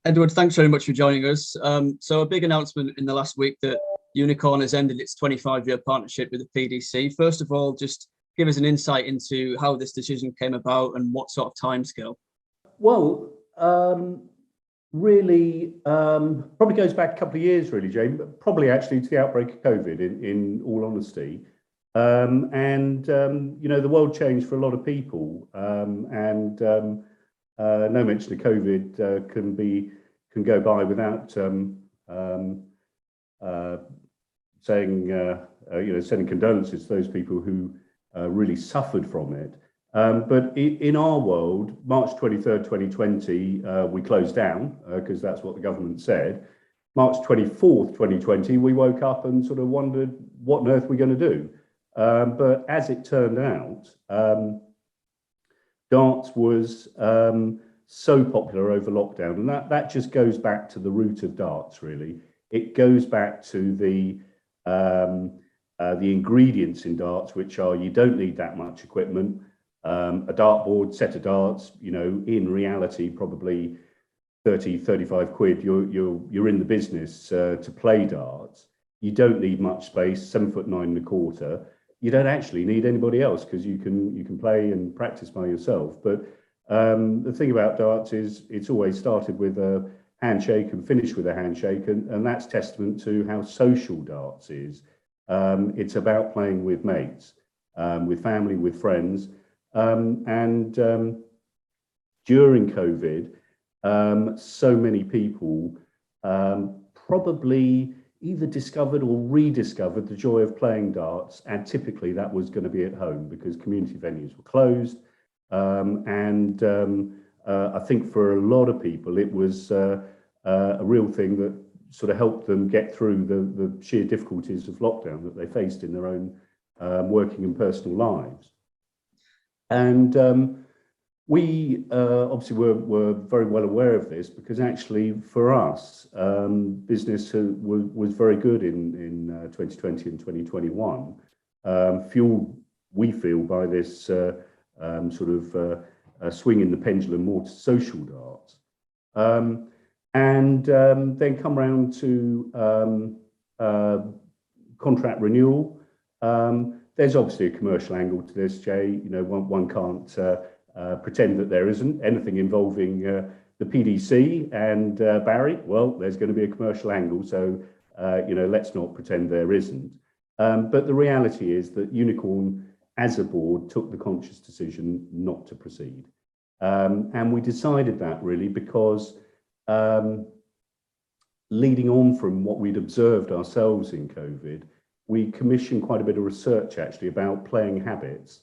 Edward, thanks very much for joining us. So a big announcement in the last week that Unicorn has ended its 25-year partnership with the PDC. First of all, just give us an insight into how this decision came about and what sort of timescale. Well, really, probably goes back a couple of years, really, Jane, but probably actually to the outbreak of COVID, in all honesty. You know, the world changed for a lot of people, no mention of COVID can go by without saying, you know, sending condolences to those people who really suffered from it. But in our world, March 23rd, 2020, we closed down because that's what the government said. March 24th, 2020, we woke up and sort of wondered what on earth we're going to do. But as it turned out, darts was so popular over lockdown, and that just goes back to the root of darts, really. It goes back to the ingredients in darts, which are you don't need that much equipment. A dartboard, set of darts, you know, in reality, probably 30, 35 quid, you're in the business to play darts. You don't need much space, 7'9¼ You don't actually need anybody else because you can play and practice by yourself. But the thing about darts is it's always started with a handshake and finished with a handshake, and that's testament to how social darts is. It's about playing with mates, with family, with friends. During COVID, so many people probably either discovered or rediscovered the joy of playing darts, and typically that was going to be at home because community venues were closed. I think for a lot of people it was a real thing that sort of helped them get through the sheer difficulties of lockdown that they faced in their own working and personal lives. And we obviously were very well aware of this because actually for us, business was very good in 2020 and 2021, fueled, we feel, by this sort of swinging the pendulum more to social darts. Then come round to contract renewal. There's obviously a commercial angle to this, Jay. You know, one can't pretend that there isn't anything involving the PDC and Barry. Well, there's going to be a commercial angle, so you know, let's not pretend there isn't. But the reality is that Unicorn, as a board, took the conscious decision not to proceed, and we decided that really because leading on from what we'd observed ourselves in COVID, we commissioned quite a bit of research actually about playing habits,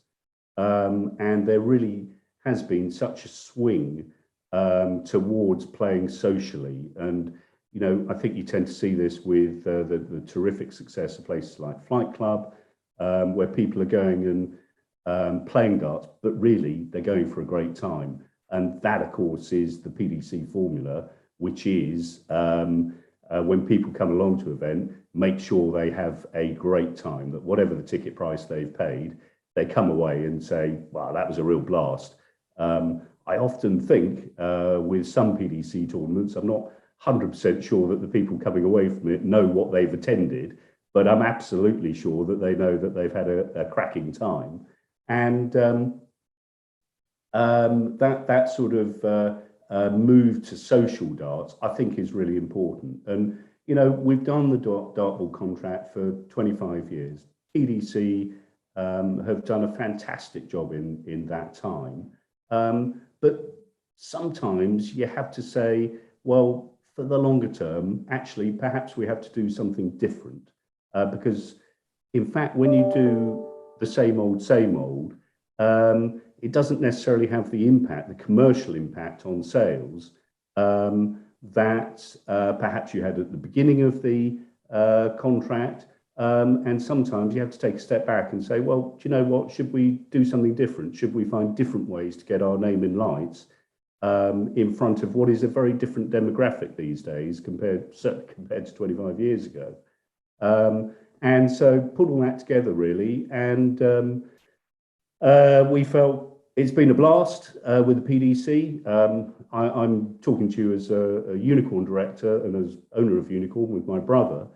and there really has been such a swing towards playing socially. And you know, I think you tend to see this with the terrific success of places like Flight Club, where people are going and playing darts, but really they're going for a great time. And that, of course, is the PDC formula, which is when people come along to an event, make sure they have a great time, that whatever the ticket price they've paid, they come away and say, wow, that was a real blast. I often think with some PDC tournaments, I'm not 100% sure that the people coming away from it know what they've attended, but I'm absolutely sure that they know that they've had a cracking time. And that sort of move to social darts, I think, is really important. And you know, we've done the dartboard contract for 25 years. PDC have done a fantastic job in that time. But sometimes you have to say, well, for the longer term, actually, perhaps we have to do something different. Because in fact, when you do the same old, it doesn't necessarily have the impact, the commercial impact on sales that perhaps you had at the beginning of the contract. And sometimes you have to take a step back and say, well, do you know what, should we do something different? Should we find different ways to get our name in lights in front of what is a very different demographic these days compared to 25 years ago? And so put all that together really, and we felt it's been a blast with the PDC. I'm talking to you as a Unicorn director and as owner of Unicorn with my brother.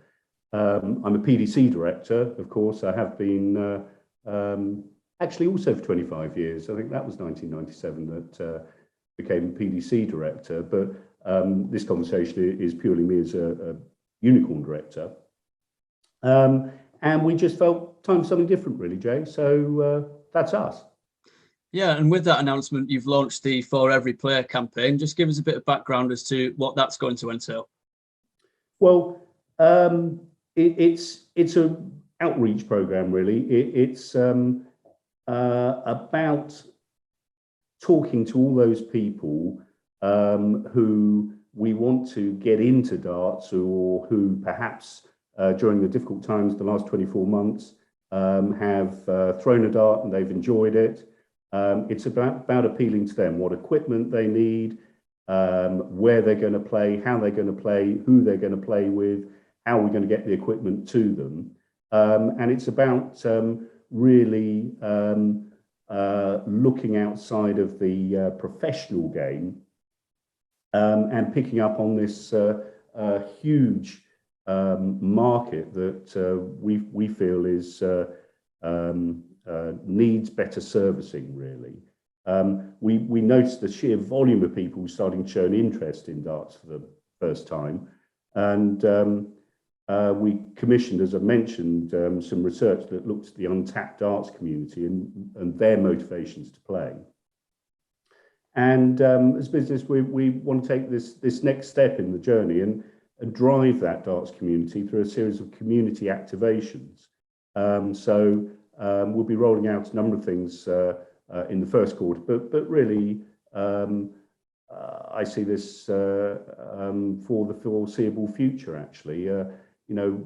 I'm a PDC director, of course. I have been actually also for 25 years. I think that was 1997 that became PDC director. But this conversation is purely me as a Unicorn director. And we just felt time for something different, really, Jay. So that's us. Yeah, and with that announcement, you've launched the For Every Player campaign. Just give us a bit of background as to what that's going to entail. Well, it's an outreach program, really. It's about talking to all those people who we want to get into darts, or who perhaps during the difficult times, the last 24 months, have thrown a dart and they've enjoyed it. It's about appealing to them, what equipment they need, where they're going to play, how they're going to play, who they're going to play with, how we're going to get the equipment to them. And it's about really looking outside of the professional game and picking up on this huge market that we feel is needs better servicing, really. We noticed the sheer volume of people starting to show an interest in darts for the first time, and we commissioned, as I mentioned, some research that looked at the untapped darts community and their motivations to play. And as a business, we want to take this next step in the journey and drive that darts community through a series of community activations. So we'll be rolling out a number of things in the first quarter, but really I see this for the foreseeable future, actually. You know,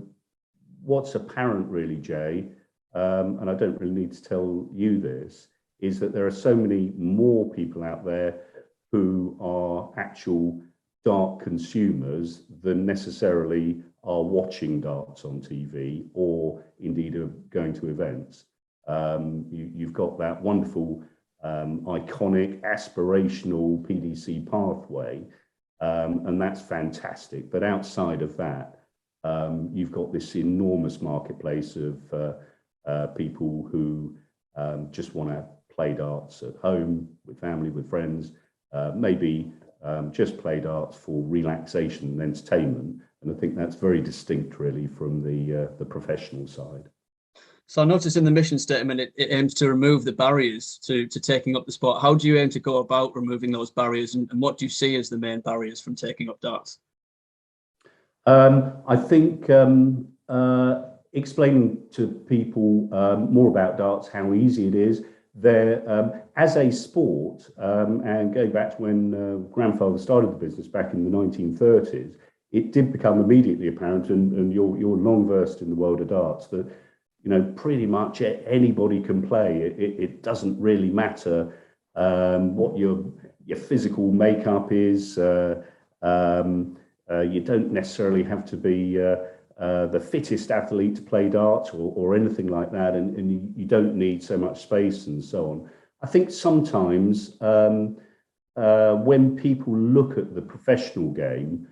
what's apparent really, Jay, and I don't really need to tell you this, is that there are so many more people out there who are actual dart consumers than necessarily are watching darts on TV or indeed are going to events. You've got that wonderful, iconic, aspirational PDC pathway, and that's fantastic. But outside of that, you've got this enormous marketplace of people who just want to play darts at home, with family, with friends, maybe just play darts for relaxation and entertainment. And I think that's very distinct, really, from the professional side. So I noticed in the mission statement, it aims to remove the barriers to taking up the sport. How do you aim to go about removing those barriers, and what do you see as the main barriers from taking up darts? I think explaining to people more about darts, how easy it is. There, as a sport, and going back to when grandfather started the business back in the 1930s, it did become immediately apparent, and you're long versed in the world of darts, that pretty much anybody can play. It doesn't really matter what your physical makeup is. You don't necessarily have to be the fittest athlete to play darts or anything like that, and you don't need so much space and so on. I think sometimes when people look at the professional game,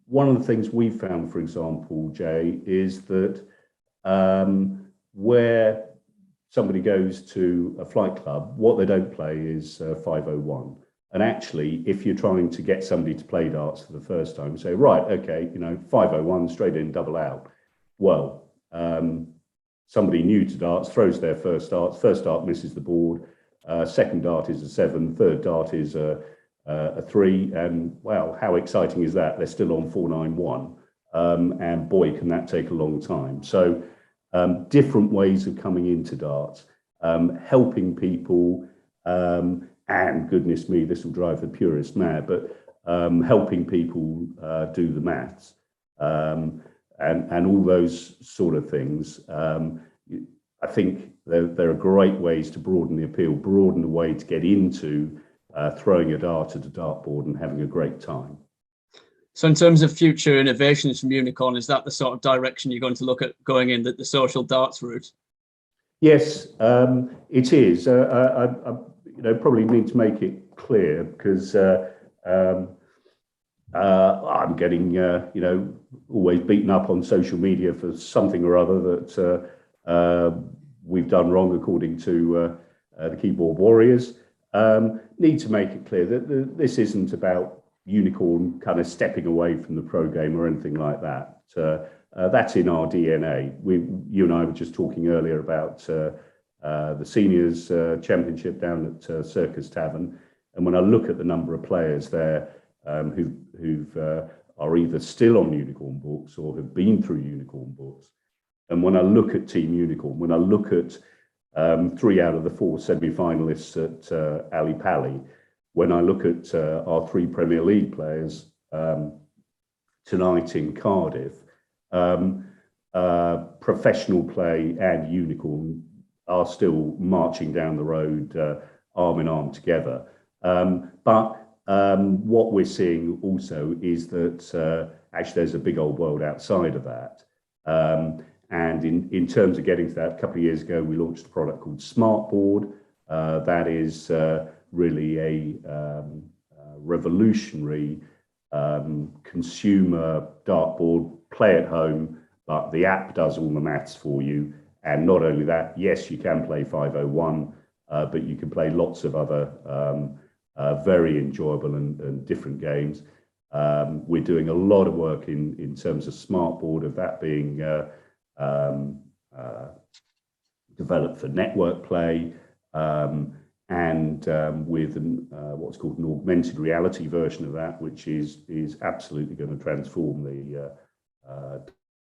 one of the things we found, for example, Jay, is that where somebody goes to a flight club, what they don't play is 501. And actually, if you're trying to get somebody to play darts for the first time, say, right, okay, 501, straight in, double out. Well, somebody new to darts throws their first dart misses the board, second dart is a 7, third dart is a 3, and wow, how exciting is that? They're still on 491, and boy, can that take a long time. So different ways of coming into darts, helping people, and goodness me, this will drive the purist mad, but helping people do the maths, and all those sort of things. I think there are great ways to broaden the appeal, broaden the way to get into throwing a dart at a dartboard and having a great time. So in terms of future innovations from Unicorn, is that the sort of direction you're going to look at going in, the social darts route? Yes, it is. Probably need to make it clear because I'm getting, always beaten up on social media for something or other that we've done wrong, according to the keyboard warriors. Need to make it clear that this isn't about Unicorn kind of stepping away from the pro game or anything like that. That's in our DNA. You and I were just talking earlier about the seniors championship down at Circus Tavern, and when I look at the number of players there who are either still on Unicorn books or have been through Unicorn books, and when I look at Team Unicorn, when I look at 3 out of the 4 semi-finalists at Ali Pali, when I look at our 3 Premier League players tonight in Cardiff, professional play and Unicorn are still marching down the road arm in arm together. But what we're seeing also is that actually there's a big old world outside of that. And in terms of getting to that, a couple of years ago, we launched a product called Smartboard. That is really a revolutionary consumer dartboard, play at home, but the app does all the maths for you. And not only that, yes, you can play 501, but you can play lots of other very enjoyable and different games. We're doing a lot of work in terms of Smartboard, of that being developed for network play, and with what's called an augmented reality version of that, which is absolutely going to transform the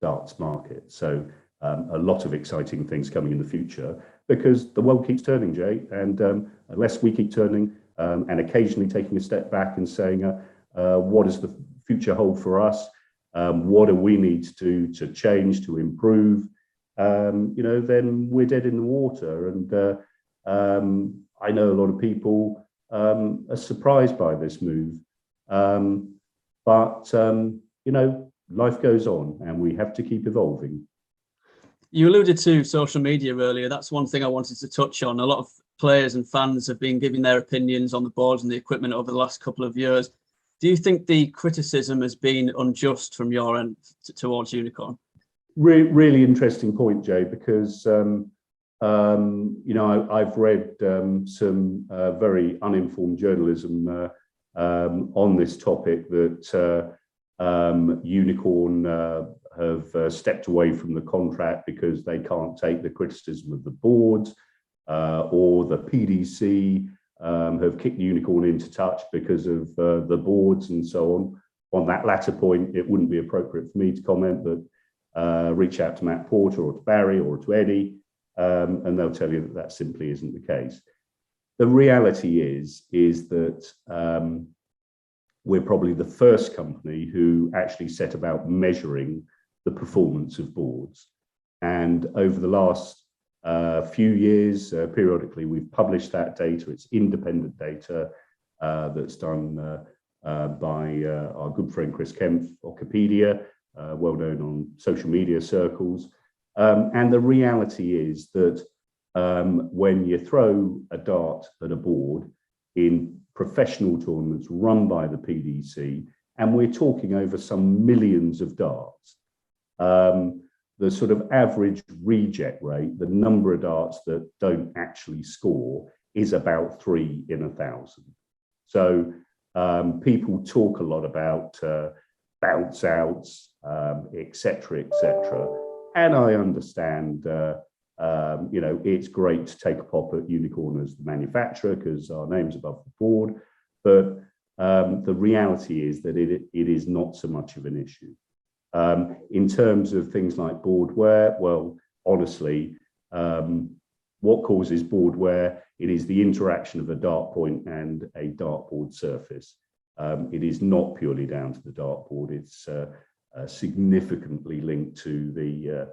darts market. So a lot of exciting things coming in the future, because the world keeps turning, Jay, and unless we keep turning and occasionally taking a step back and saying, what does the future hold for us? What do we need to do to change, to improve? Then we're dead in the water. And I know a lot of people are surprised by this move, but life goes on, and we have to keep evolving. You alluded to social media earlier. That's one thing I wanted to touch on. A lot of players and fans have been giving their opinions on the boards and the equipment over the last couple of years. Do you think the criticism has been unjust from your end towards Unicorn? Really interesting point, Jay, because I've read some very uninformed journalism on this topic, that Unicorn have stepped away from the contract because they can't take the criticism of the boards, or the PDC have kicked Unicorn into touch because of the boards and so on. On that latter point, it wouldn't be appropriate for me to comment, but reach out to Matt Porter or to Barry or to Eddie, and they'll tell you that that simply isn't the case. The reality is that we're probably the first company who actually set about measuring the performance of boards. And over the last few years, periodically, we've published that data. It's independent data that's done by our good friend Chris Kempf, Wikipedia, well known on social media circles. And the reality is that when you throw a dart at a board in professional tournaments run by the PDC, and we're talking over some millions of darts, the sort of average reject rate, the number of darts that don't actually score, is about 3 in 1,000. So people talk a lot about bounce outs, etc., etc. And I understand, it's great to take a pop at Unicorn as the manufacturer because our name's above the board. But the reality is that it is not so much of an issue. In terms of things like board wear, well, honestly, what causes board wear? It is the interaction of a dart point and a dartboard surface. It is not purely down to the dartboard. It's significantly linked to the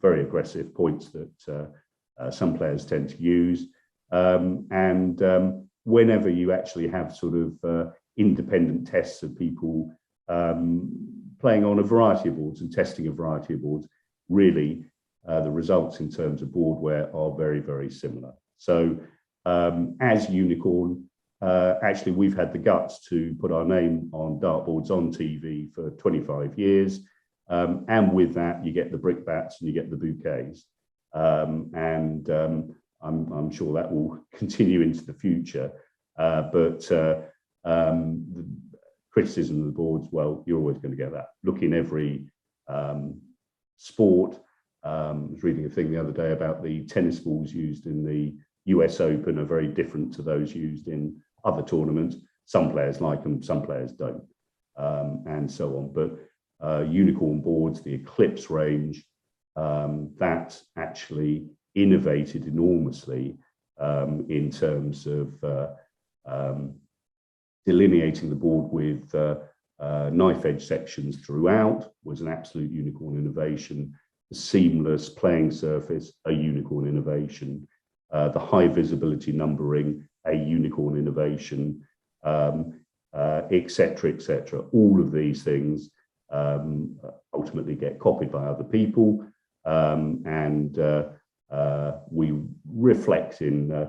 very aggressive points that some players tend to use. And whenever you actually have sort of independent tests of people playing on a variety of boards and testing a variety of boards, really the results in terms of boardware are very, very similar. So as Unicorn, actually, we've had the guts to put our name on dartboards on TV for 25 years. And with that, you get the brickbats and you get the bouquets. I'm sure that will continue into the future. But the criticism of the boards, well, you're always going to get that. Look in every sport. I was reading a thing the other day about the tennis balls used in the US Open are very different to those used in other tournaments. Some players like them, some players don't, and so on. But Unicorn boards, the Eclipse range, that actually innovated enormously in terms of delineating the board with knife edge sections throughout, was an absolute Unicorn innovation. The seamless playing surface, a Unicorn innovation. The high visibility numbering, a Unicorn innovation, et cetera, et cetera. All of these things ultimately get copied by other people, and we reflect in,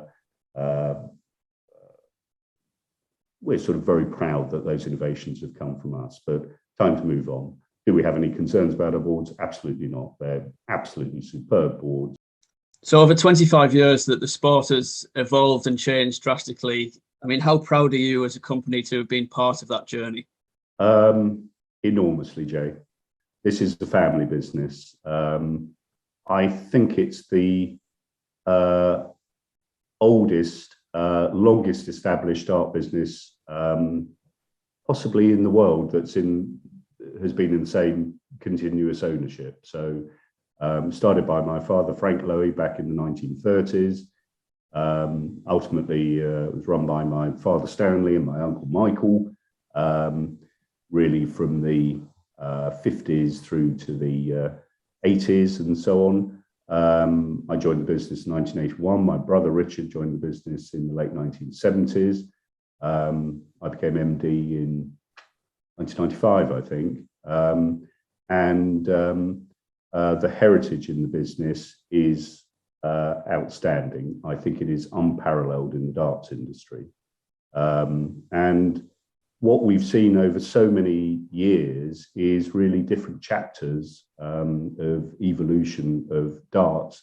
we're sort of very proud that those innovations have come from us, but time to move on. Do we have any concerns about our boards? Absolutely not. They're absolutely superb boards. So over 25 years that the sport has evolved and changed drastically, I mean, how proud are you as a company to have been part of that journey? Enormously, Jay. This is the family business. I think it's the oldest, longest established art business possibly in the world has been in the same continuous ownership. So started by my father, Frank Lowy, back in the 1930s. Ultimately, it was run by my father, Stanley, and my uncle, Michael, really from the 50s through to the 80s and so on. I joined the business in 1981. My brother, Richard, joined the business in the late 1970s. I became MD in 1995, I think. The heritage in the business is outstanding. I think it is unparalleled in the darts industry. And what we've seen over so many years is really different chapters of evolution of darts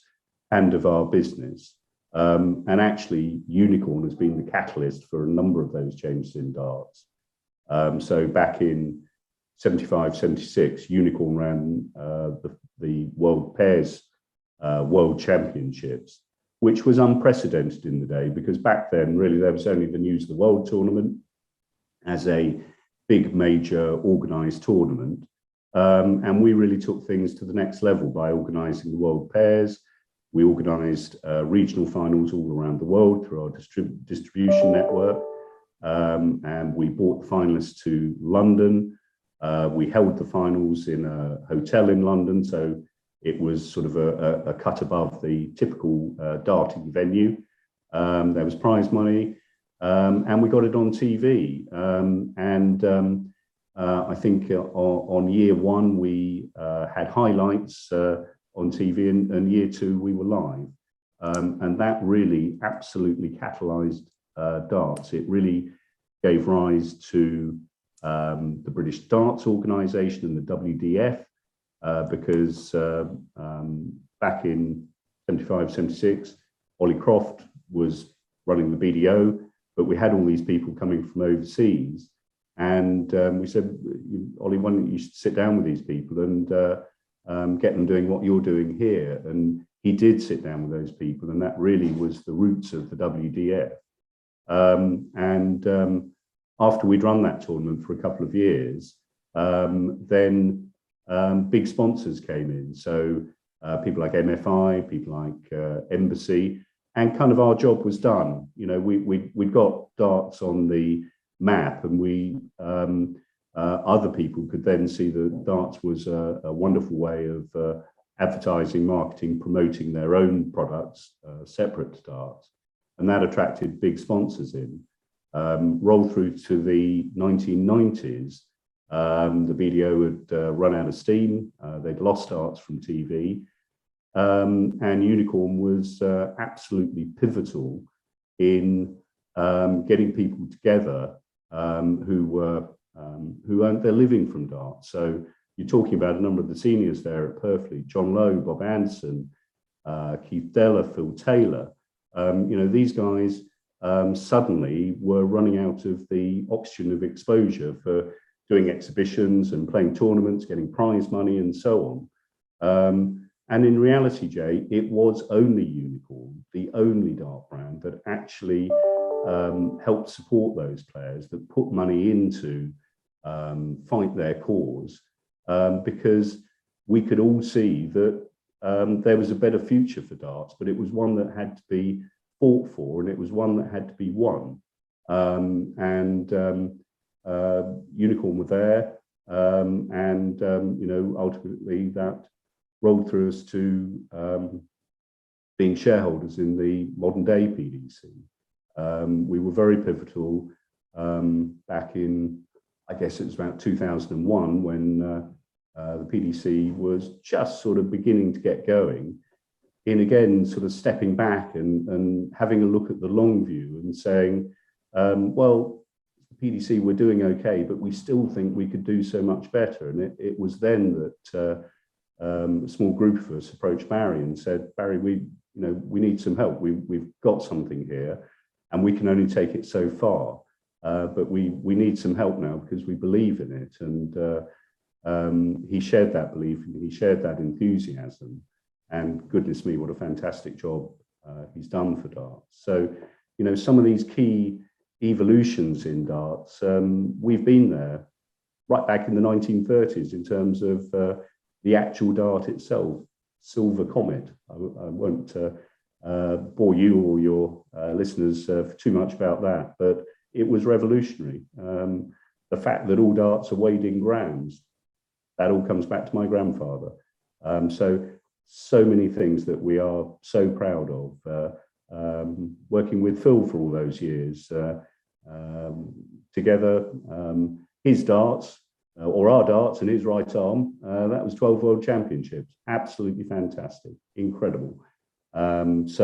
and of our business. And actually, Unicorn has been the catalyst for a number of those changes in darts. So back in 75, 76, Unicorn ran the World Pairs World Championships, which was unprecedented in the day, because back then, really, there was only the News of the World tournament as a big major organized tournament. And we really took things to the next level by organizing the World Pairs. We organized regional finals all around the world through our distribution network. And we brought the finalists to London. We held the finals in a hotel in London, so it was sort of a cut above the typical darting venue. There was prize money, and we got it on TV. I think on year one, we had highlights on TV, and year two, we were live. And that really absolutely catalyzed darts. It really gave rise to the British Darts Organisation and the WDF, because back in 75, 76, Ollie Croft was running the BDO, but we had all these people coming from overseas. And we said, Ollie, why don't you sit down with these people and get them doing what you're doing here? And he did sit down with those people, and that really was the roots of the WDF. After we'd run that tournament for a couple of years, then big sponsors came in. So people like MFI, people like Embassy, and kind of our job was done. You know, we'd got darts on the map, and other people could then see that darts was a wonderful way of advertising, marketing, promoting their own products separate to darts. And that attracted big sponsors in. Roll through to the 1990s, the BDO had run out of steam. They'd lost darts from TV. and Unicorn was absolutely pivotal in getting people together who earned their living from darts. So you're talking about a number of the seniors there at Purfleet: John Lowe, Bob Anson, Keith Deller, Phil Taylor. These guys suddenly were running out of the oxygen of exposure for doing exhibitions and playing tournaments, getting prize money and so on. And in reality, Jay, it was only Unicorn, the only dart brand that actually helped support those players, that put money into fight their cause, because we could all see that there was a better future for darts, but it was one that had to be fought for, and it was one that had to be won. Unicorn were there, ultimately that rolled through us to being shareholders in the modern day PDC. We were very pivotal back in, I guess it was about 2001, when the PDC was just sort of beginning to get going, in again sort of stepping back and having a look at the long view and saying, well, the PDC, we're doing okay, but we still think we could do so much better. And it was then that a small group of us approached Barry and said, Barry, we need some help. We've got something here, and we can only take it so far. But we need some help now because we believe in it. And he shared that belief, and he shared that enthusiasm. And goodness me, what a fantastic job he's done for darts. So, some of these key evolutions in darts, we've been there right back in the 1930s in terms of the actual dart itself, Silver Comet. I won't bore you or your listeners for too much about that, but it was revolutionary. The fact that all darts are weighed in grams, that all comes back to my grandfather. So many things that we are so proud of. Working with Phil for all those years together, his darts, or our darts and his right arm, that was 12 World Championships. Absolutely fantastic, incredible. Yes,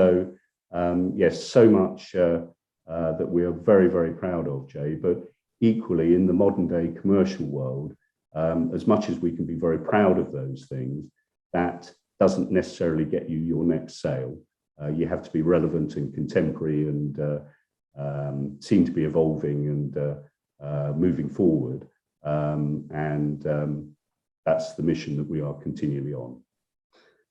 so much that we are very, very proud of, Jay, but equally in the modern day commercial world, as much as we can be very proud of those things, that doesn't necessarily get you your next sale. You have to be relevant and contemporary and seem to be evolving and moving forward. That's the mission that we are continually on.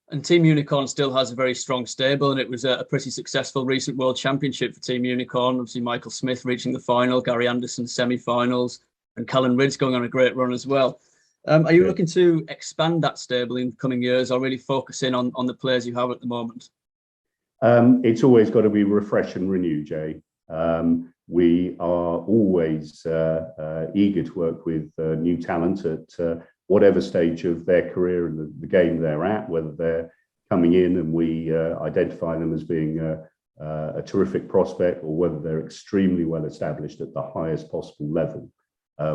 And Team Unicorn still has a very strong stable, and it was a pretty successful recent World Championship for Team Unicorn. Obviously, Michael Smith reaching the final, Gary Anderson semi-finals, and Callan Ridge going on a great run as well. Are you looking to expand that stable in the coming years, or really focus in on the players you have at the moment? It's always got to be refresh and renew, Jay. We are always eager to work with new talent at whatever stage of their career and the game they're at, whether they're coming in and we identify them as being a terrific prospect, or whether they're extremely well established at the highest possible level.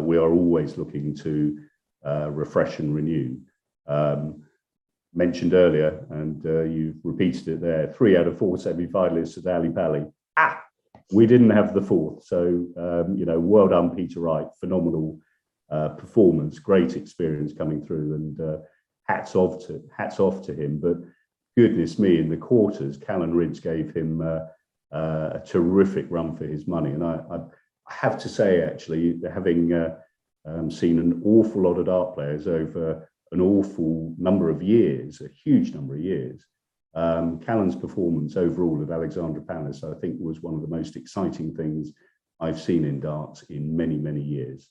We are always looking to refresh and renew. Mentioned earlier, and you've repeated it there, 3 out of 4 semi-finalists at Ali Pali. We didn't have the 4th. So, well done, Peter Wright. Phenomenal performance, great experience coming through, and hats off to him. But goodness me, in the quarters, Callan Ridge gave him a terrific run for his money. And I have to say, actually, having seen an awful lot of dart players over an awful number of years, a huge number of years, Callan's performance overall at Alexandra Palace, I think, was one of the most exciting things I've seen in darts in many, many years.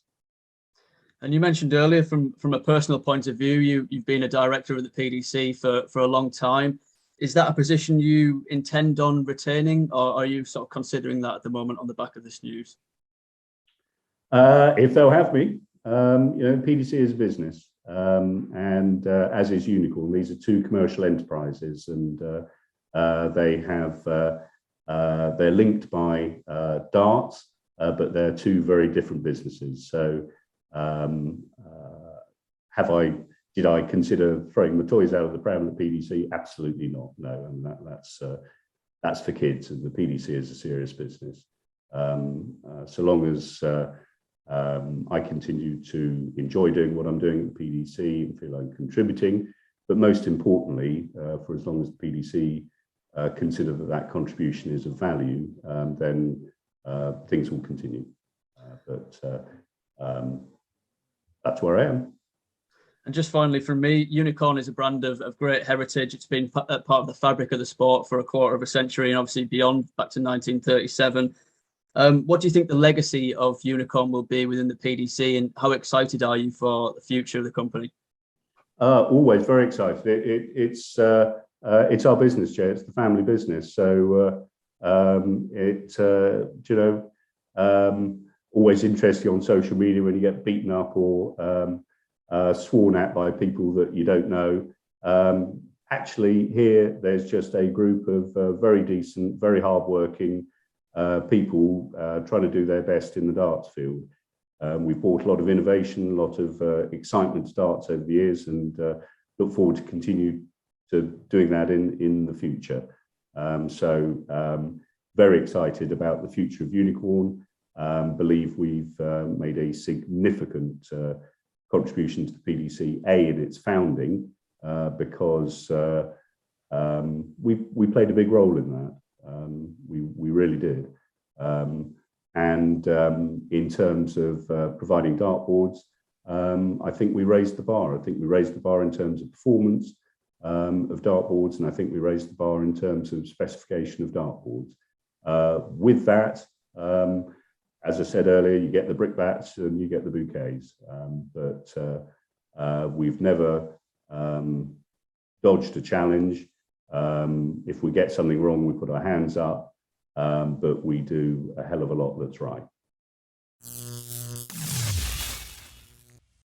And you mentioned earlier, from a personal point of view, you've been a director of the PDC for a long time. Is that a position you intend on retaining, or are you sort of considering that at the moment on the back of this news? If they'll have me, PDC is a business, and as is Unicorn. These are 2 commercial enterprises, and they're linked by darts, but they're 2 very different businesses. So have I did I consider throwing my toys out of the pram at the PDC? Absolutely not. No, and that's for kids, and the PDC is a serious business. So long as I continue to enjoy doing what I'm doing at the PDC and feel I'm contributing, but most importantly, for as long as the PDC consider that contribution is of value, then things will continue. But that's where I am. And just finally, from me, Unicorn is a brand of great heritage. It's been part of the fabric of the sport for a quarter of a century, and obviously beyond, back to 1937. What do you think the legacy of Unicorn will be within the PDC, and how excited are you for the future of the company? Always very excited. It's our business, Jay. It's the family business. So always interesting on social media when you get beaten up or sworn at by people that you don't know. Actually, here there's just a group of very decent, very hardworking people trying to do their best in the darts field. We've brought a lot of innovation, a lot of excitement to darts over the years, and look forward to continue to doing that in the future. Very excited about the future of Unicorn. Believe we've made a significant contribution to the PDC, in its founding, because we played a big role in that. We really did. And in terms of providing dartboards, I think we raised the bar. I think we raised the bar in terms of performance of dartboards, and I think we raised the bar in terms of specification of dartboards. With that, as I said earlier, you get the brickbats and you get the bouquets, but we've never dodged a challenge. If we get something wrong, we put our hands up, but we do a hell of a lot that's right.